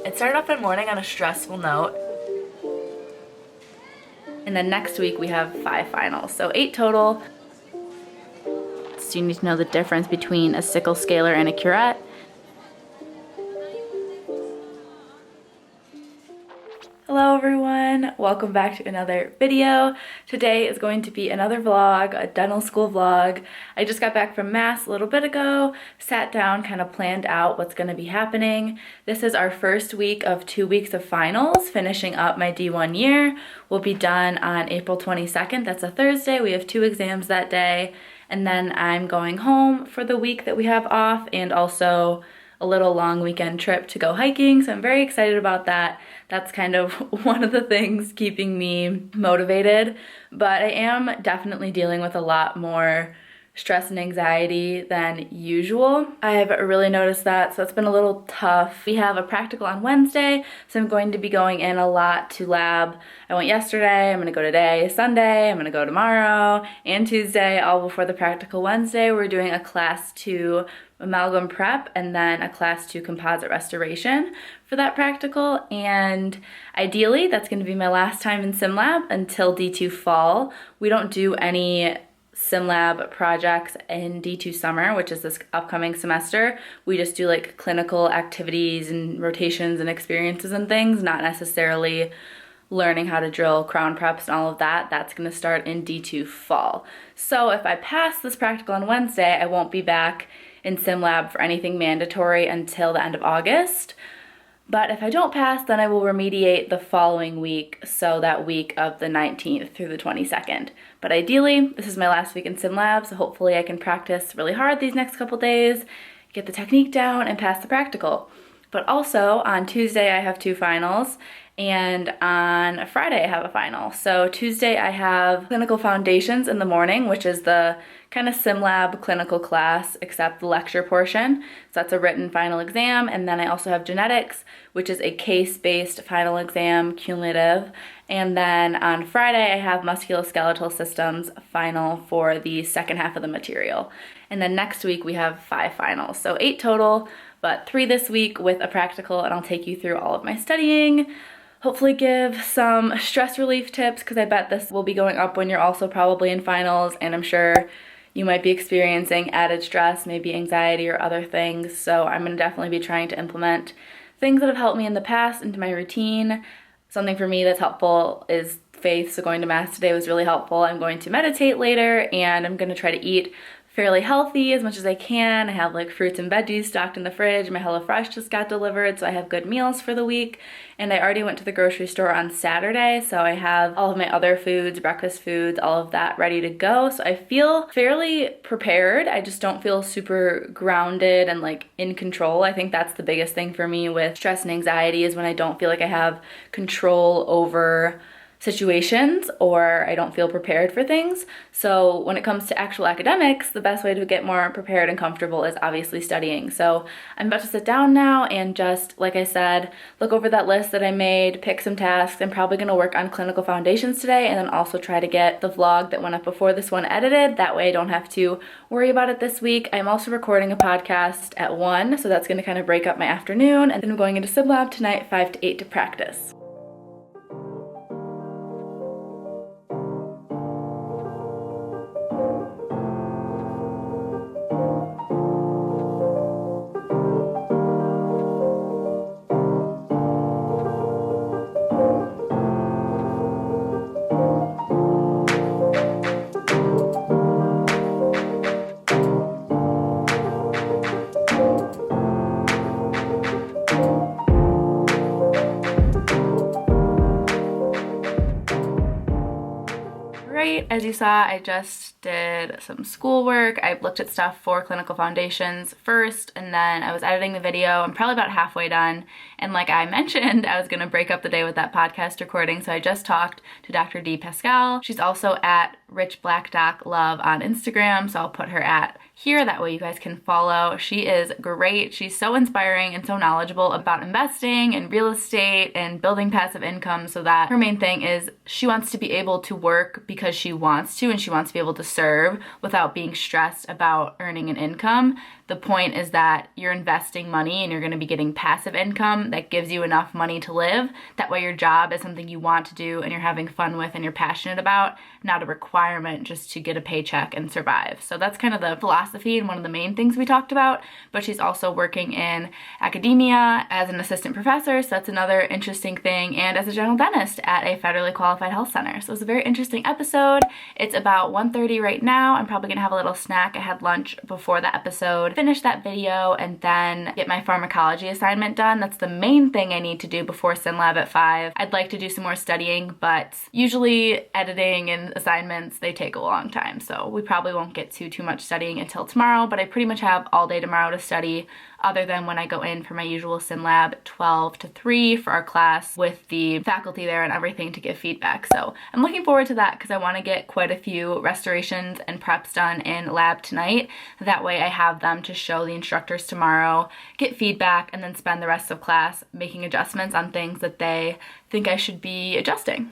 It started off my morning on a stressful note. And then next week we have 5 finals, so 8 total. So you need to know the difference between a sickle scalar and a curette. Hello everyone, welcome back to another video. Today is going to be another vlog, a dental school vlog. I just got back from Mass a little bit ago, sat down, kind of planned out what's going to be happening. This is our first week of 2 weeks of finals, finishing up my D1 year. We'll be done on April 22nd, that's a Thursday. We have 2 exams that day, and then I'm going home for the week that we have off, and also a little long weekend trip to go hiking, so I'm very excited about that. That's kind of one of the things keeping me motivated, but I am definitely dealing with a lot more stress and anxiety than usual. I've really noticed that, so it's been a little tough. We have a practical on Wednesday, so I'm going to be going in a lot to lab. I went yesterday, I'm gonna go today, Sunday, I'm gonna go tomorrow, and Tuesday, all before the practical Wednesday. We're doing a class 2 amalgam prep and then a class 2 composite restoration for that practical, and ideally that's going to be my last time in sim lab until D2 fall. We don't do any sim lab projects in D2 summer, which is this upcoming semester. We just do like clinical activities and rotations and experiences and things, not necessarily learning how to drill crown preps and all of that. That's going to start in D2 fall. So if I pass this practical on Wednesday, I won't be back in sim lab for anything mandatory until the end of August. But if I don't pass, then I will remediate the following week, so that week of the 19th through the 22nd. But ideally, this is my last week in sim lab, so hopefully I can practice really hard these next couple days, get the technique down, and pass the practical. But also, on Tuesday I have 2 finals, and on Friday I have a final. So Tuesday I have Clinical Foundations in the morning, which is the kind of sim lab clinical class except the lecture portion. So that's a written final exam, and then I also have Genetics, which is a case-based final exam, cumulative. And then on Friday I have Musculoskeletal Systems final for the second half of the material. And then next week we have 5 finals, so 8 total, but 3 this week with a practical, and I'll take you through all of my studying. Hopefully give some stress relief tips, because I bet this will be going up when you're also probably in finals, and I'm sure you might be experiencing added stress, maybe anxiety or other things. So I'm going to definitely be trying to implement things that have helped me in the past into my routine. Something for me that's helpful is faith, so going to Mass today was really helpful. I'm going to meditate later, and I'm going to try to eat fairly healthy as much as I can. I have like fruits and veggies stocked in the fridge. My HelloFresh just got delivered, so I have good meals for the week. And I already went to the grocery store on Saturday, so I have all of my other foods, breakfast foods, all of that ready to go. So I feel fairly prepared. I just don't feel super grounded and like in control. I think that's the biggest thing for me with stress and anxiety, is when I don't feel like I have control over situations, or I don't feel prepared for things. So when it comes to actual academics, the best way to get more prepared and comfortable is obviously studying. So I'm about to sit down now and just, like I said, look over that list that I made, pick some tasks. I'm probably going to work on Clinical Foundations today, and then also try to get the vlog that went up before this one edited. That way I don't have to worry about it this week. I'm also recording a podcast at 1, so that's going to kind of break up my afternoon, and then I'm going into sim lab tonight 5 to 8 to practice. As you saw, I just did some schoolwork. I looked at stuff for Clinical Foundations first, and then I was editing the video. I'm probably about halfway done, and like I mentioned, I was going to break up the day with that podcast recording, so I just talked to Dr. D. Pascal. She's also at Rich Black Doc Love on Instagram, so I'll put her at here, that way you guys can follow. She is great. She's so inspiring and so knowledgeable about investing and real estate and building passive income, so that her main thing is she wants to be able to work because she wants to, and she wants to be able to serve without being stressed about earning an income. The point is that you're investing money and you're going to be getting passive income that gives you enough money to live. That way your job is something you want to do and you're having fun with and you're passionate about, not a requirement just to get a paycheck and survive. So that's kind of the philosophy and one of the main things we talked about. But she's also working in academia as an assistant professor, so that's another interesting thing, and as a general dentist at a federally qualified health center. So it was a very interesting episode. It's about 1:30 right now. I'm probably gonna have a little snack. I had lunch before the episode, finish that video, and then get my pharmacology assignment done. That's the main thing I need to do before SynLab at 5. I'd like to do some more studying, but usually editing and assignments, they take a long time, so we probably won't get to too much studying until tomorrow, but I pretty much have all day tomorrow to study, other than when I go in for my usual SynLab 12 to 3 for our class with the faculty there and everything to give feedback. So I'm looking forward to that because I want to get quite a few restorations and preps done in lab tonight. That way I have them to show the instructors tomorrow, get feedback, and then spend the rest of class making adjustments on things that they think I should be adjusting.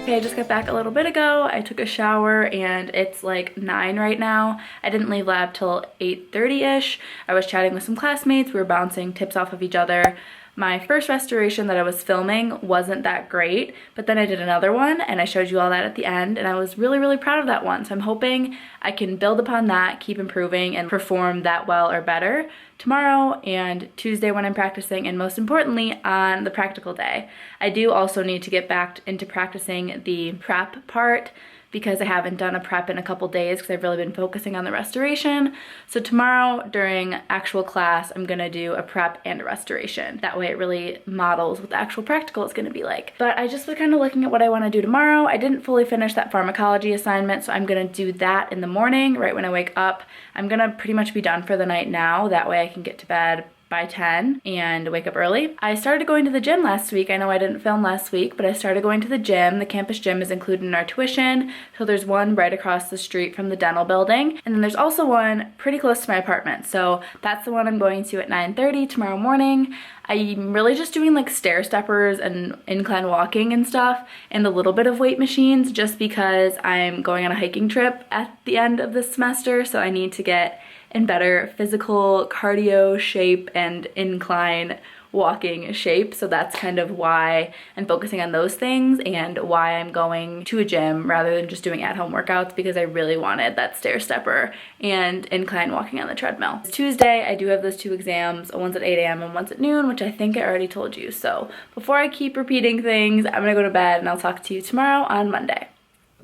Okay, I just got back a little bit ago. I took a shower and it's like 9 right now. I didn't leave lab till 8:30-ish. I was chatting with some classmates. We were bouncing tips off of each other. My first restoration that I was filming wasn't that great, but then I did another one and I showed you all that at the end, and I was really, really proud of that one. So I'm hoping I can build upon that, keep improving, and perform that well or better tomorrow and Tuesday when I'm practicing, and most importantly on the practical day. I do also need to get back into practicing the prep part because I haven't done a prep in a couple days because I've really been focusing on the restoration. So tomorrow during actual class, I'm gonna do a prep and a restoration. That way it really models what the actual practical is gonna be like. But I just was kind of looking at what I wanna do tomorrow. I didn't fully finish that pharmacology assignment, so I'm gonna do that in the morning, right when I wake up. I'm gonna pretty much be done for the night now. That way I can get to bed by 10 and wake up early. I started going to the gym last week. I know I didn't film last week, but I started going to the gym. The campus gym is included in our tuition. So there's one right across the street from the dental building. And then there's also one pretty close to my apartment. So that's the one I'm going to at 9:30 tomorrow morning. I'm really just doing like stair steppers and incline walking and stuff and a little bit of weight machines just because I'm going on a hiking trip at the end of this semester. So I need to get in better physical cardio shape and incline walking shape. So that's kind of why I'm focusing on those things and why I'm going to a gym rather than just doing at-home workouts, because I really wanted that stair stepper and incline walking on the treadmill. It's Tuesday. I do have those 2 exams, one's at 8 a.m. and one's at noon, which I think I already told you. So before I keep repeating things, I'm gonna go to bed and I'll talk to you tomorrow on Monday.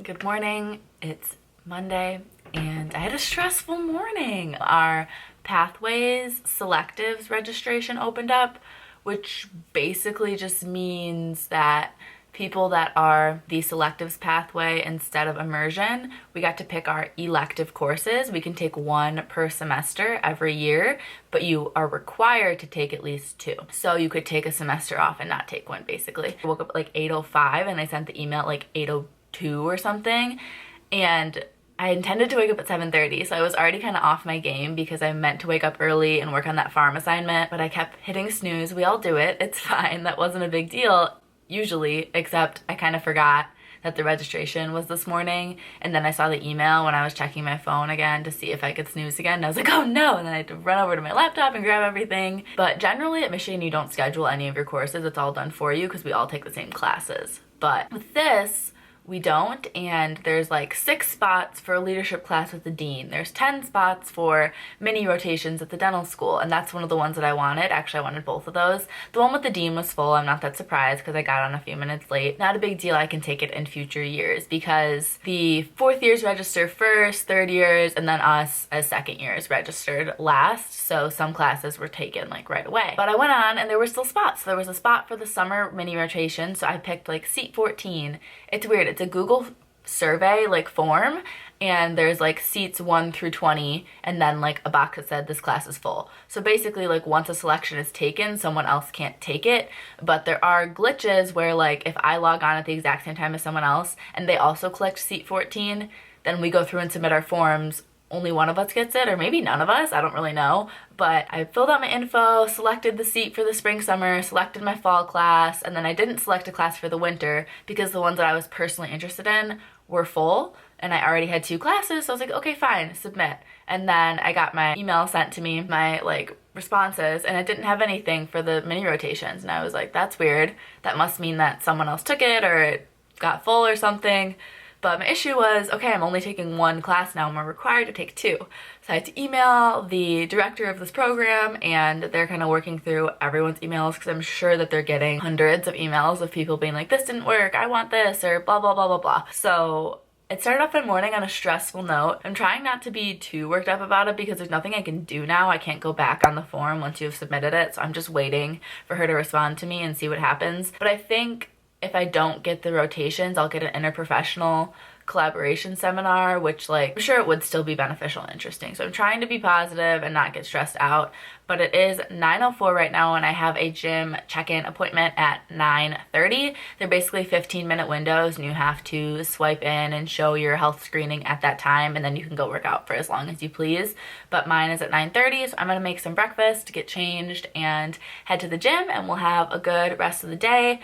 Good morning. It's Monday. And I had a stressful morning. Our Pathways Selectives registration opened up, which basically just means that people that are the selectives pathway instead of immersion, we got to pick our elective courses. We can take 1 per semester every year, but you are required to take at least 2. So you could take a semester off and not take one, basically. I woke up at like 8:05 and I sent the email at like 8:02 or something. And I intended to wake up at 7:30, so I was already kind of off my game because I meant to wake up early and work on that farm assignment, but I kept hitting snooze. We all do it. It's fine. That wasn't a big deal, usually, except I kind of forgot that the registration was this morning, and then I saw the email when I was checking my phone again to see if I could snooze again, and I was like, oh no, and then I had to run over to my laptop and grab everything. But generally at Michigan, you don't schedule any of your courses. It's all done for you because we all take the same classes. But with this, we don't, and there's like 6 spots for a leadership class with the dean. There's 10 spots for mini rotations at the dental school, and that's one of the ones that I wanted. Actually, I wanted both of those. The one with the dean was full. I'm not that surprised because I got on a few minutes late. Not a big deal. I can take it in future years because the 4th years register first, 3rd years, and then us as 2nd years registered last. So some classes were taken like right away. But I went on and there were still spots. So there was a spot for the summer mini rotation, so I picked like seat 14. It's weird. It's a Google survey like form, and there's like seats 1 through 20 and then like a box that said this class is full. So basically, like, once a selection is taken, someone else can't take it. But there are glitches where like if I log on at the exact same time as someone else and they also clicked seat 14, then we go through and submit our forms. Only one of us gets it, or maybe none of us, I don't really know. But I filled out my info, selected the seat for the spring summer, selected my fall class, and then I didn't select a class for the winter because the ones that I was personally interested in were full and I already had 2 classes. So I was like, okay, fine, submit. And then I got my email sent to me, my like responses, and it didn't have anything for the mini rotations. And I was like, that's weird. That must mean that someone else took it or it got full or something. But my issue was, okay, I'm only taking 1 class now, I'm required to take 2. So I had to email the director of this program, and they're kind of working through everyone's emails because I'm sure that they're getting hundreds of emails of people being like, this didn't work, I want this, or blah, blah, blah, blah, blah. So it started off my morning on a stressful note. I'm trying not to be too worked up about it because there's nothing I can do now. I can't go back on the form once you've submitted it, so I'm just waiting for her to respond to me and see what happens. But I think if I don't get the rotations, I'll get an interprofessional collaboration seminar, which like I'm sure it would still be beneficial and interesting. So I'm trying to be positive and not get stressed out. But it is 9:04 right now and I have a gym check-in appointment at 9:30. They're basically 15-minute windows and you have to swipe in and show your health screening at that time, and then you can go work out for as long as you please. But mine is at 9:30, so I'm gonna make some breakfast, get changed, and head to the gym, and we'll have a good rest of the day.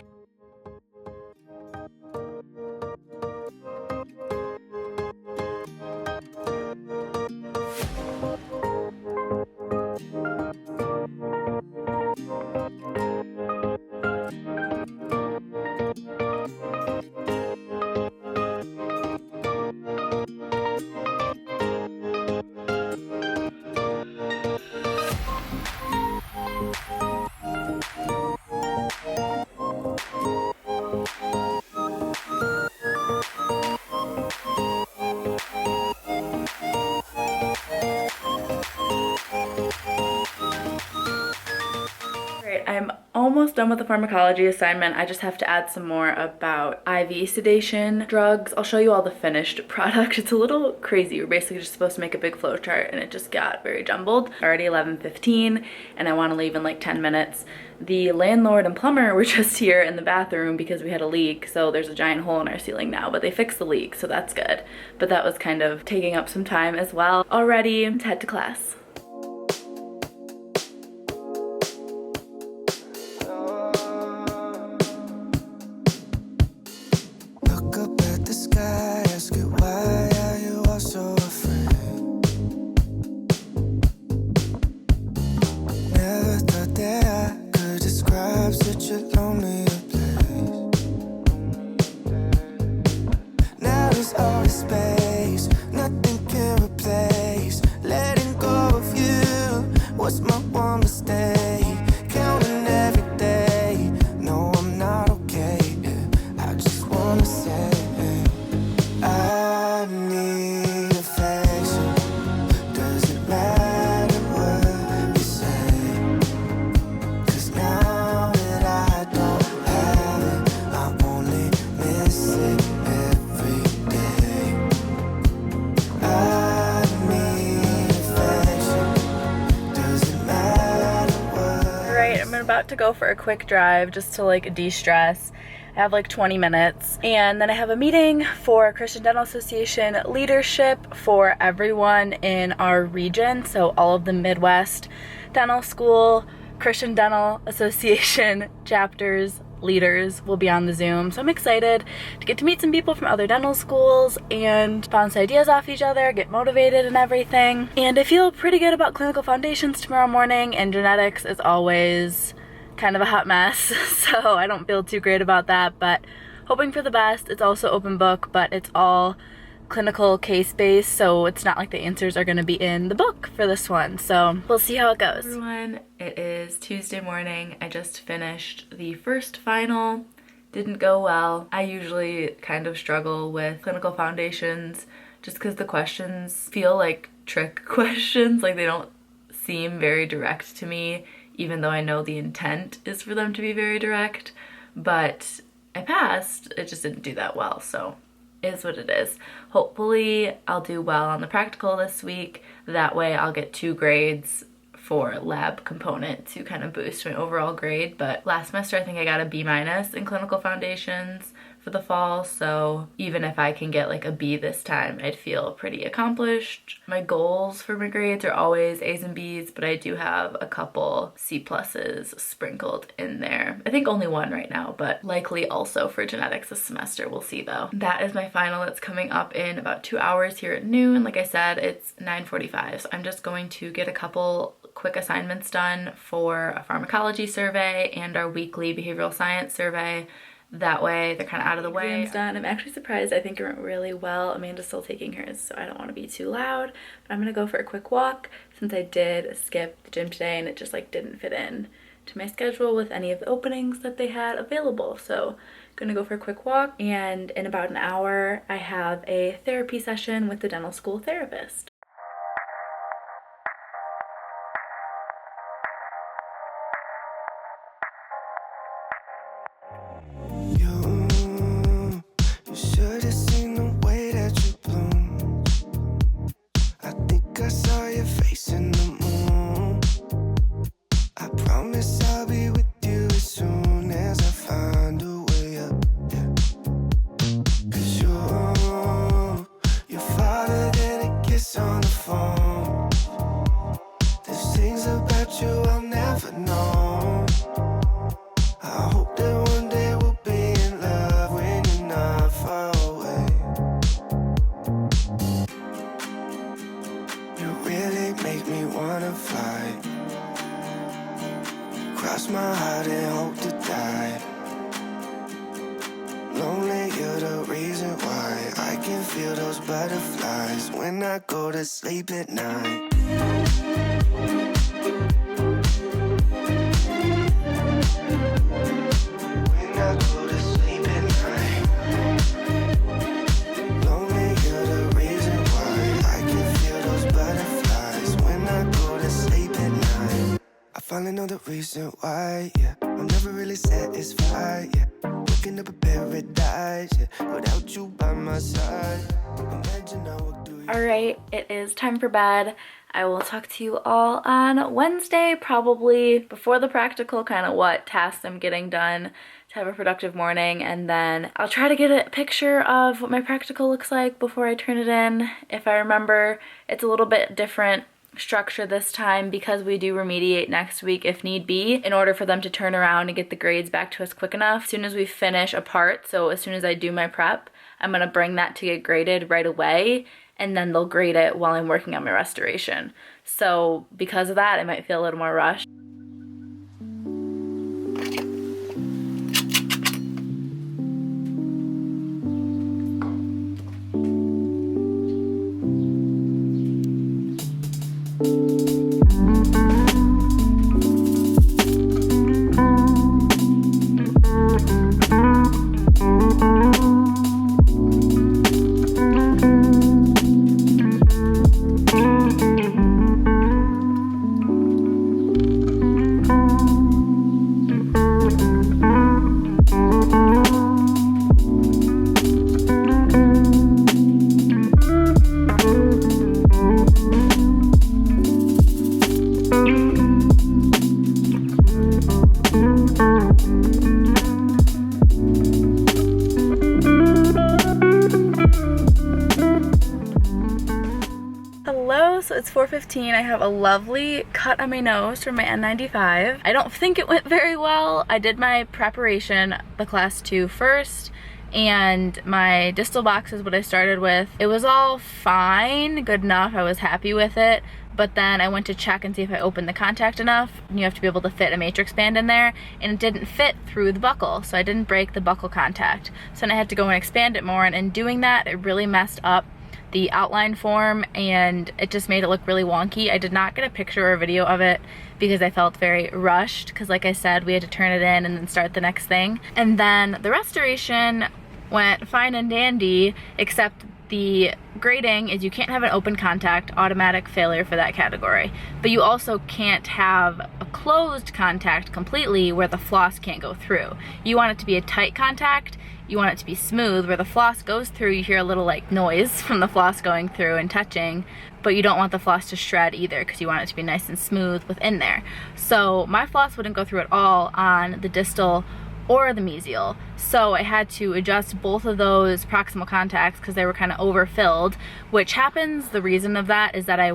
almost done with the pharmacology assignment. I just have to add some more about IV sedation drugs. I'll show you all the finished product. It's a little crazy. We're basically just supposed to make a big flow chart and it just got very jumbled. Already 11:15 and I want to leave in like 10 minutes. The landlord and plumber were just here in the bathroom because we had a leak, so there's a giant hole in our ceiling now, but they fixed the leak, so that's good. But that was kind of taking up some time as well. Already, let's head to class. About to go for a quick drive just to like de-stress. I have like 20 minutes and then I have a meeting for Christian Dental Association leadership for everyone in our region, so all of the Midwest Dental School, Christian Dental Association chapters, leaders will be on the Zoom. So I'm excited to get to meet some people from other dental schools and bounce ideas off each other, get motivated and everything. And I feel pretty good about clinical foundations tomorrow morning, and genetics is always kind of a hot mess, so I don't feel too great about that, but hoping for the best. It's also open book, but it's all clinical case-based, so it's not like the answers are going to be in the book for this one, so we'll see how it goes. Everyone, it is Tuesday morning. I just finished the first final. Didn't go well. I usually kind of struggle with clinical foundations just because the questions feel like trick questions, like they don't seem very direct to me, even though I know the intent is for them to be very direct. But I passed, it just didn't do that well, so is what it is. Hopefully I'll do well on the practical this week. That way I'll get 2 grades for lab component to kind of boost my overall grade. But last semester I think I got a B- in clinical foundations for the fall, so even if I can get like a B this time, I'd feel pretty accomplished. My goals for my grades are always A's and B's, but I do have a couple C+s sprinkled in there. I think only 1 right now, but likely also for genetics this semester. We'll see though. That is my final that's coming up in about 2 hours here at noon. Like I said, it's 9:45, so I'm just going to get a couple quick assignments done for a pharmacology survey and our weekly behavioral science survey. That way they're kind of out of the way. Exam's done. I'm actually surprised. I think it went really well. Amanda's still taking hers, so I don't want to be too loud, but I'm gonna go for a quick walk since I did skip the gym today and it just like didn't fit in to my schedule with any of the openings that they had available. So I'm gonna go for a quick walk, and in about an hour I have a therapy session with the dental school therapist. Sleep at night. When I go to sleep at night, lonely, you're the reason why I can feel those butterflies. When I go to sleep at night, I fall in know the reason why, yeah. I'm never really satisfied, yeah. Waking up a paradise, yeah. Without you by my side. Imagine I walk through your... Alright, it is time for bed. I will talk to you all on Wednesday, probably before the practical, kind of what tasks I'm getting done to have a productive morning, and then I'll try to get a picture of what my practical looks like before I turn it in. If I remember, it's a little bit different structure this time because we do remediate next week if need be, in order for them to turn around and get the grades back to us quick enough. As soon as we finish a part, so as soon as I do my prep, I'm gonna bring that to get graded right away, and then they'll grade it while I'm working on my restoration. So because of that, I might feel a little more rushed. So it's 4:15. I have a lovely cut on my nose from my N95. I don't think it went very well. I did my preparation, the class 2 first, and my distal box is what I started with. It was all fine, good enough. I was happy with it. But then I went to check and see if I opened the contact enough. You have to be able to fit a matrix band in there, and it didn't fit through the buccal, so I didn't break the buccal contact. So then I had to go and expand it more, and in doing that, it really messed up the outline form, and it just made it look really wonky. I did not get a picture or a video of it because I felt very rushed, because like I said, we had to turn it in and then start the next thing. And then the restoration went fine and dandy, except the grading is you can't have an open contact, automatic failure for that category. But you also can't have a closed contact completely where the floss can't go through. You want it to be a tight contact. You want it to be smooth, where the floss goes through, you hear a little like noise from the floss going through and touching, but you don't want the floss to shred either because you want it to be nice and smooth within there. So my floss wouldn't go through at all on the distal or the mesial. So I had to adjust both of those proximal contacts because they were kind of overfilled, which happens. The reason of that is that I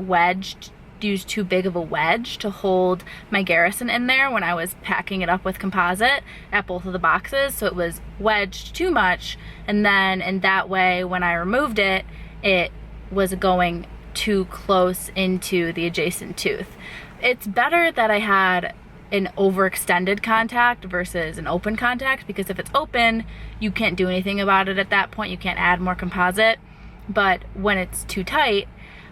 used too big of a wedge to hold my GARRISON in there when I was packing it up with composite at both of the boxes, so it was wedged too much, and then in that way when I removed it, it was going too close into the adjacent tooth. It's better that I had an overextended contact versus an open contact, because if it's open, you can't do anything about it at that point. You can't add more composite. But when it's too tight,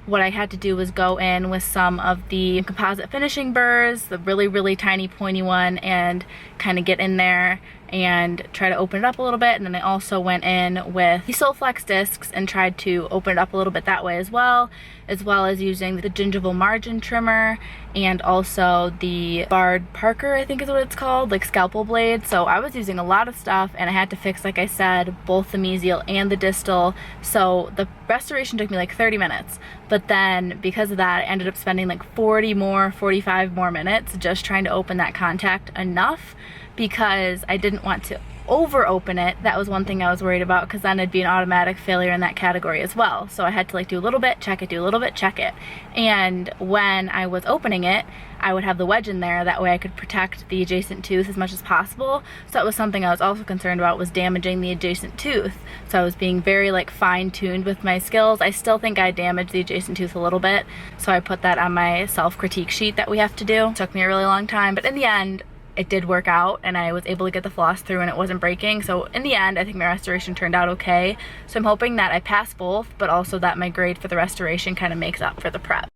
what I had to do was go in with some of the composite finishing burrs, the really, really tiny pointy one, and kind of get in there and try to open it up a little bit. And then I also went in with the Solflex discs and tried to open it up a little bit that way as well as using the gingival margin trimmer and also the Bard Parker, I think is what it's called, like scalpel blade. So I was using a lot of stuff, and I had to fix, like I said, both the mesial and the distal. So the restoration took me like 30 minutes, but then because of that, I ended up spending like 45 more minutes just trying to open that contact enough, because I didn't want to over open it. That was one thing I was worried about, because then it'd be an automatic failure in that category as well. So I had to like do a little bit, check it, do a little bit, check it. And when I was opening it, I would have the wedge in there, that way I could protect the adjacent tooth as much as possible. So that was something I was also concerned about, was damaging the adjacent tooth. So I was being very like fine-tuned with my skills. I still think I damaged the adjacent tooth a little bit, so I put that on my self-critique sheet that we have to do. It took me a really long time, but in the end, it did work out, and I was able to get the floss through and it wasn't breaking. So in the end, I think my restoration turned out okay. So I'm hoping that I pass both, but also that my grade for the restoration kind of makes up for the prep.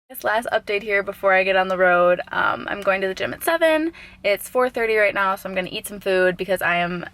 This last update here before I get on the road. I'm going to the gym at 7. It's 4:30 right now, so I'm gonna eat some food because I am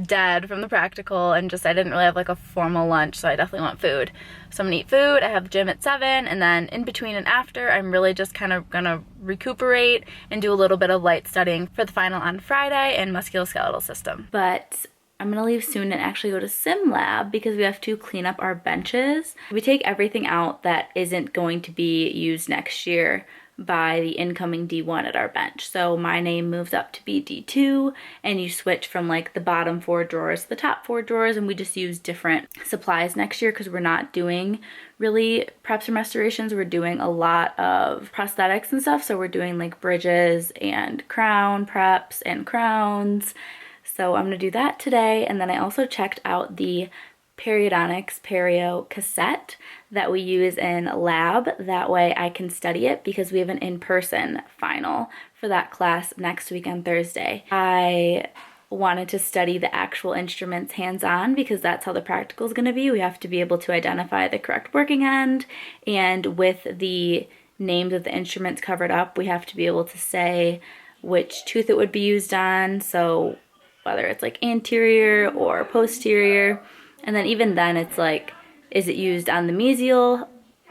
dead from the practical and just I didn't really have like a formal lunch, so I definitely want food. So I'm gonna eat food. I have the gym at 7, and then in between and after I'm really just kind of gonna recuperate and do a little bit of light studying for the final on Friday in musculoskeletal system. But I'm gonna leave soon and actually go to sim lab because we have to clean up our benches. We take everything out that isn't going to be used next year by the incoming D1 at our bench. So my name moves up to be D2, and you switch from like the bottom 4 drawers to the top 4 drawers, and we just use different supplies next year because we're not doing really preps and restorations. We're doing a lot of prosthetics and stuff. So we're doing like bridges and crown preps and crowns. So I'm gonna do that today. And then I also checked out the periodontics perio cassette that we use in lab. That way I can study it because we have an in-person final for that class next week on Thursday. I wanted to study the actual instruments hands-on because that's how the practical is going to be. We have to be able to identify the correct working end, and with the names of the instruments covered up, we have to be able to say which tooth it would be used on, so whether it's like anterior or posterior. And then even then it's like, is it used on the mesial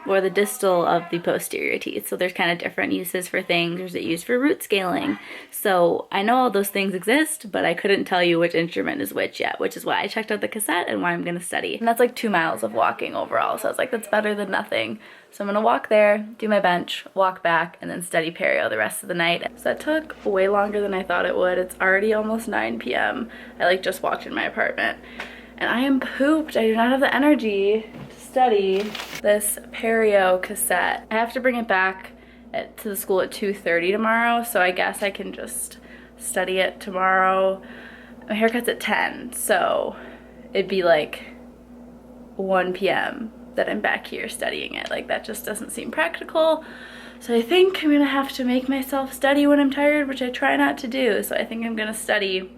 or the distal of the posterior teeth? So there's kind of different uses for things. Is it used for root scaling? So I know all those things exist, but I couldn't tell you which instrument is which yet, which is why I checked out the cassette and why I'm gonna study. And that's like 2 miles of walking overall. So I was like, that's better than nothing. So I'm gonna walk there, do my bench, walk back, and then study perio the rest of the night. So that took way longer than I thought it would. It's already almost 9 p.m. I like just walked in my apartment. And I am pooped. I do not have the energy to study this perio cassette. I have to bring it back to the school at 2:30 tomorrow, so I guess I can just study it tomorrow. My haircut's at 10, so it'd be like 1 p.m. that I'm back here studying it. Like, that just doesn't seem practical. So I think I'm gonna have to make myself study when I'm tired, which I try not to do. So I think I'm gonna study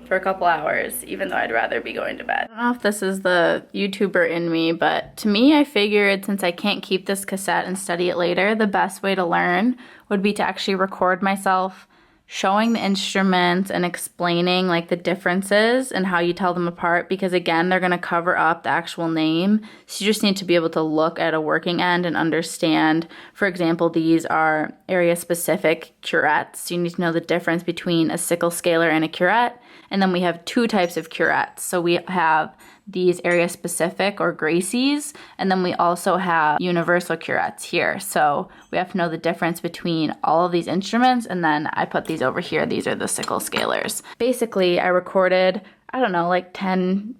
for a couple hours, even though I'd rather be going to bed. I don't know if this is the YouTuber in me, but to me, I figured since I can't keep this cassette and study it later, the best way to learn would be to actually record myself showing the instruments and explaining like the differences and how you tell them apart, because again, they're going to cover up the actual name. So you just need to be able to look at a working end and understand, for example, these are area specific curettes. So you need to know the difference between a sickle scaler and a curette. And then we have 2 types of curettes. So we have these area specific or Gracies, and then we also have universal curettes here. So we have to know the difference between all of these instruments, and then I put these over here. These are the sickle scalers. Basically, I recorded, I don't know, like 10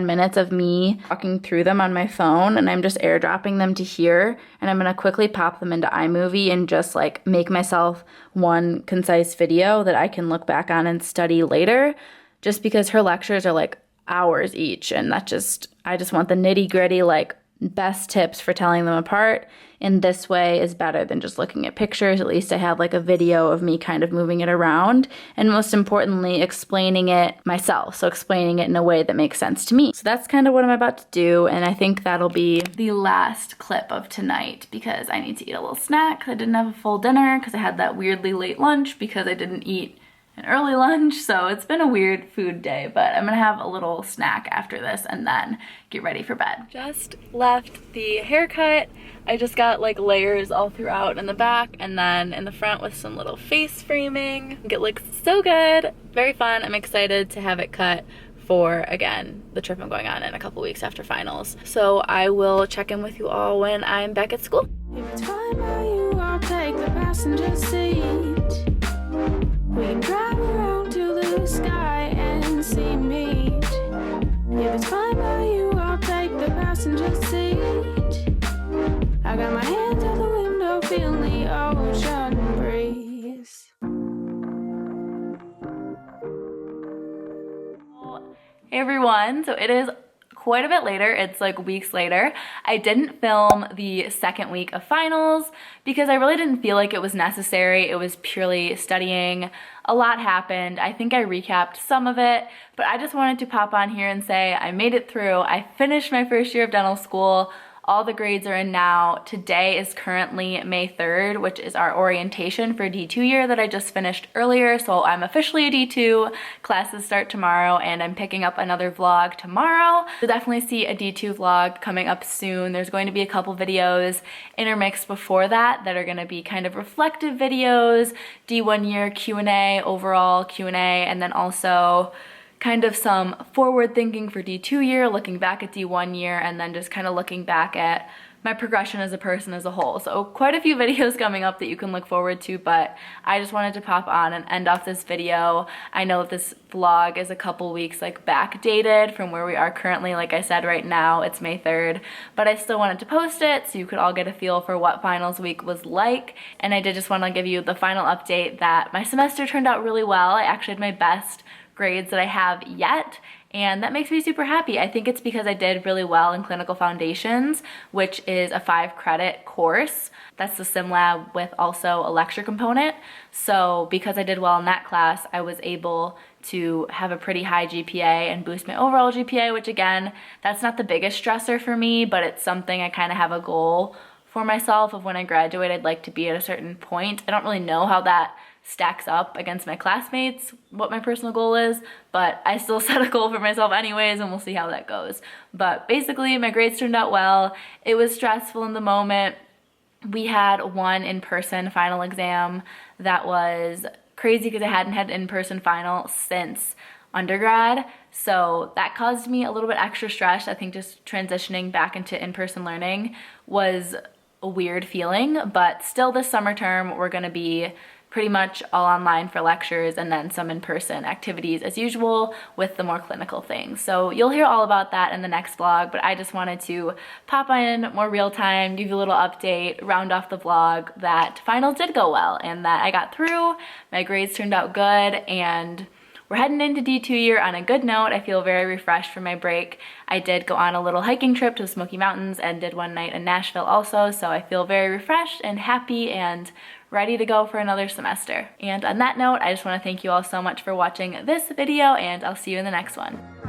minutes of me walking through them on my phone, and I'm just airdropping them to here, and I'm gonna quickly pop them into iMovie and just like make myself one concise video that I can look back on and study later, just because her lectures are like hours each, and I just want the nitty-gritty, like best tips for telling them apart, and this way is better than just looking at pictures. At least I have like a video of me kind of moving it around, and most importantly, explaining it myself, so explaining it in a way that makes sense to me. So that's kind of what I'm about to do, and I think that'll be the last clip of tonight because I need to eat a little snack. I didn't have a full dinner because I had that weirdly late lunch because I didn't eat an early lunch, so it's been a weird food day, but I'm gonna have a little snack after this and then get ready for bed. Just left the haircut. I just got like layers all throughout in the back and then in the front with some little face framing. It looks so good, very fun. I'm excited to have it cut for, again, the trip I'm going on in a couple weeks after finals. So I will check in with you all when I'm back at school. If it's fine by you, I'll take the passenger seat. We can drive around to the sky and see meet. If it's fine by you, I'll take the passenger seat. I got my hands out the window, feeling the ocean breeze. Hey everyone, so it is quite a bit later. It's like weeks later. I didn't film the second week of finals because I really didn't feel like it was necessary. It was purely studying. A lot happened. I think I recapped some of it, but I just wanted to pop on here and say I made it through. I finished my first year of dental school. All the grades are in now. Today is currently May 3rd, which is our orientation for D2 year that I just finished earlier. So I'm officially a D2. Classes start tomorrow and I'm picking up another vlog tomorrow. You'll definitely see a D2 vlog coming up soon. There's going to be a couple videos intermixed before that are going to be kind of reflective videos, D1 year Q&A, overall Q&A, and then also kind of some forward thinking for D2 year, looking back at D1 year, and then just kind of looking back at my progression as a person as a whole. So quite a few videos coming up that you can look forward to, but I just wanted to pop on and end off this video. I know that this vlog is a couple weeks like backdated from where we are currently. Like I said, right now it's May 3rd, but I still wanted to post it so you could all get a feel for what finals week was like. And I did just want to give you the final update that my semester turned out really well. I actually had my best grades that I have yet, and that makes me super happy. I think it's because I did really well in Clinical Foundations, which is a 5-credit course. That's the sim lab with also a lecture component. So because I did well in that class, I was able to have a pretty high GPA and boost my overall GPA, which again, that's not the biggest stressor for me, but it's something I kind of have a goal for myself of when I graduate, I'd like to be at a certain point. I don't really know how that stacks up against my classmates, what my personal goal is, but I still set a goal for myself anyways, and we'll see how that goes. But basically, my grades turned out well. It was stressful in the moment. We had one in-person final exam that was crazy because I hadn't had an in-person final since undergrad, so that caused me a little bit extra stress. I think just transitioning back into in-person learning was a weird feeling, but still this summer term, we're gonna be pretty much all online for lectures and then some in-person activities as usual with the more clinical things. So you'll hear all about that in the next vlog, but I just wanted to pop in more real time, give you a little update, round off the vlog that finals did go well and that I got through, my grades turned out good, and we're heading into D2 year on a good note. I feel very refreshed from my break. I did go on a little hiking trip to the Smoky Mountains and did one night in Nashville also, so I feel very refreshed and happy and ready to go for another semester. And on that note, I just want to thank you all so much for watching this video, and I'll see you in the next one.